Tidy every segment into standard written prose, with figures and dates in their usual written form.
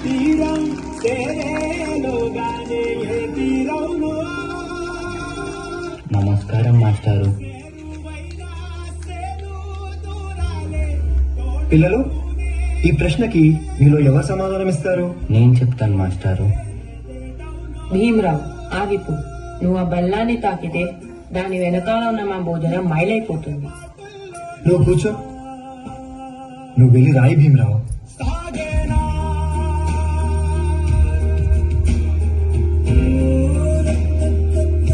తీరం చేరేలోగానే ఏ తీరవును. నమస్కారం మాస్టారు. పిల్లలు, ఈ ప్రశ్నకి మీలో ఎవరు సమాధానం ఇస్తారు? నేను చెప్తాను మాస్టారు. భీమరావు, ఆగిపో. నువ్వు ఆ బల్లాన్ని తాకితే దాని వెనకాల ఉన్న మా భోజనం మైలైపోతుంది. నువ్వు కూర్చో. నువ్వు వెళ్ళి రాయి భీమరావు.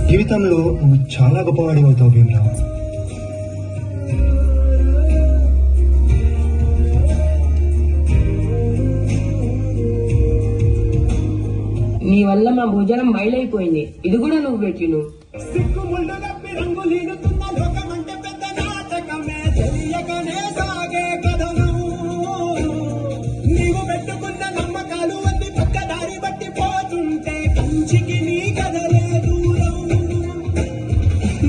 జీవితంలో నువ్వు చాలా గొప్పవాడి అవుతావు భీమరావు. నీ వల్ల మా భోజనం మైలైపోయింది. ఇది కూడా నువ్వు పెట్టిను. సిక్కుముళ్ళు నప్పి రంగులీనుతున్న లోకమంటే పెద్ద నాటకమే, తెలియకనే సాగే కథనం. నీవు పెట్టుకున్న నమ్మకాలు అన్ని పక్క దారి బట్టి పోతుంటే కంచికి నీ కథలే దూరం.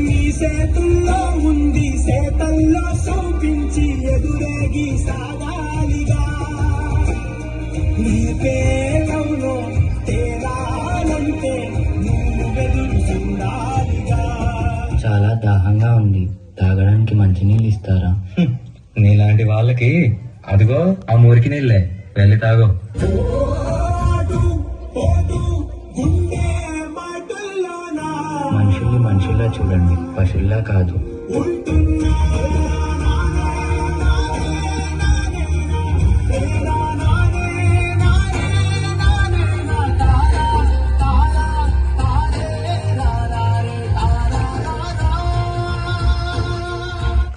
నీ సేతుల్లో ఉంది, సేతల్లో చూపించి ఎదురేగి సాగాలిగా. నీ పేరంలో తేలాలంటే నువ్వెదురు చూడాలిగా. చాలా దాహంగా ఉంది. తాగడానికి మంచినీళ్ళు ఇస్తారా? నీలాంటి వాళ్ళకి అదిగో ఆ మురికి నీళ్ళే, వెళ్ళి తాగు. మనుషుల్ని మనుషుల్లా చూడండి, పశుల్లా కాదు.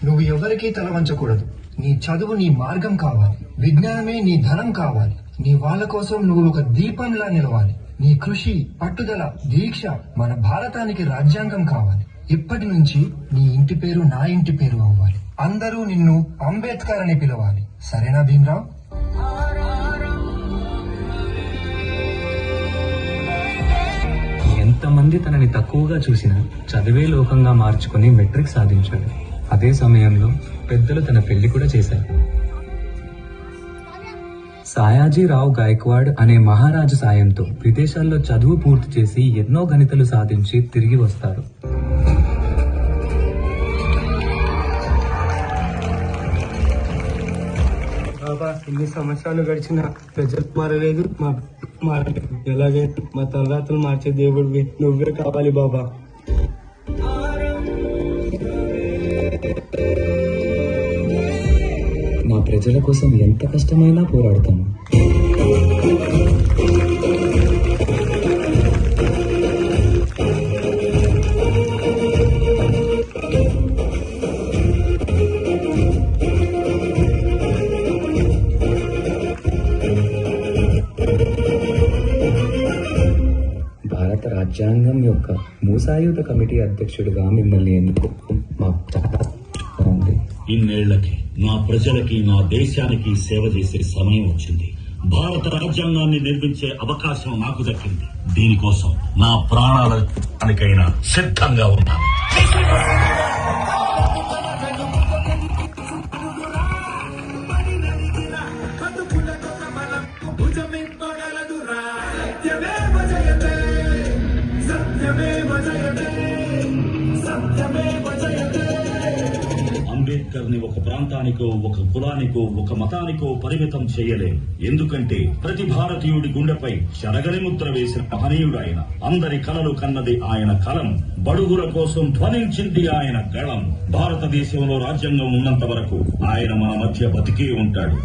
నువ్వు ఎవరికీ తల వంచకూడదు. నీ చదువు నీ మార్గం కావాలి. విజ్ఞానమే నీ ధనం కావాలి. నీ వాళ్ళ కోసం నువ్వు ఒక దీపంలా నిలవాలి. నీ కృషి, పట్టుదల, దీక్ష మన భారతానికి రాజ్యాంగం కావాలి. ఇప్పటి నుంచి నీ ఇంటి పేరు నా ఇంటి పేరు అవ్వాలి. అందరూ నిన్ను అంబేద్కర్ అని పిలవాలి. సరేనా భీమరావు? ఎంతమంది తనని తక్కువగా చూసినా చదివే లోకంగా మార్చుకుని మెట్రిక్ సాధించాడు. అదే సమయంలో పెద్దలు తన పెళ్లి కూడా చేశారు. సాయాజీరావు గాయక్వాడ్ అనే మహారాజు సాయంతో విదేశాల్లో చదువు పూర్తి చేసి ఎన్నో గణితలు సాధించి తిరిగి వస్తారు. బాబా, ఇన్ని సంవత్సరాలు గడిచిన ప్రజలు మారలేదు, మారలేదు. ఎలాగైతే మా తలరాతలు మార్చే దేవుడివి నువ్వే కావాలి బాబా. మా ప్రజల కోసం ఎంత కష్టమైనా పోరాడతాను. భారత రాజ్యాంగం యొక్క మూసాయుధ కమిటీ అధ్యక్షుడిగా మిమ్మల్ని ఎన్నుకో మాకు చాలా ఉంది. ఇన్నేళ్లకి నా ప్రజలకి, నా దేశానికి సేవ చేసే సమయం వచ్చింది. భారత రాజ్యాంగాన్ని నిర్మించే అవకాశం నాకు దక్కింది. దీనికోసం నా ప్రాణాలకైనా సిద్ధంగా ఉన్నాను. అంబేద్కర్ ని ఒక ప్రాంతానికో, ఒక కులానికో, ఒక మతానికో పరిమితం చేయలేం. ఎందుకంటే ప్రతి భారతీయుడి గుండెపై చెరగని ముద్ర వేసిన మహనీయుడు ఆయన. అందరి కలలు కన్నది ఆయన కలం. బడుగుల కోసం ధ్వనించింది ఆయన గళం. భారతదేశంలో రాజ్యాంగం ఉన్నంత వరకు ఆయన మన మధ్య బతికే ఉంటాడు.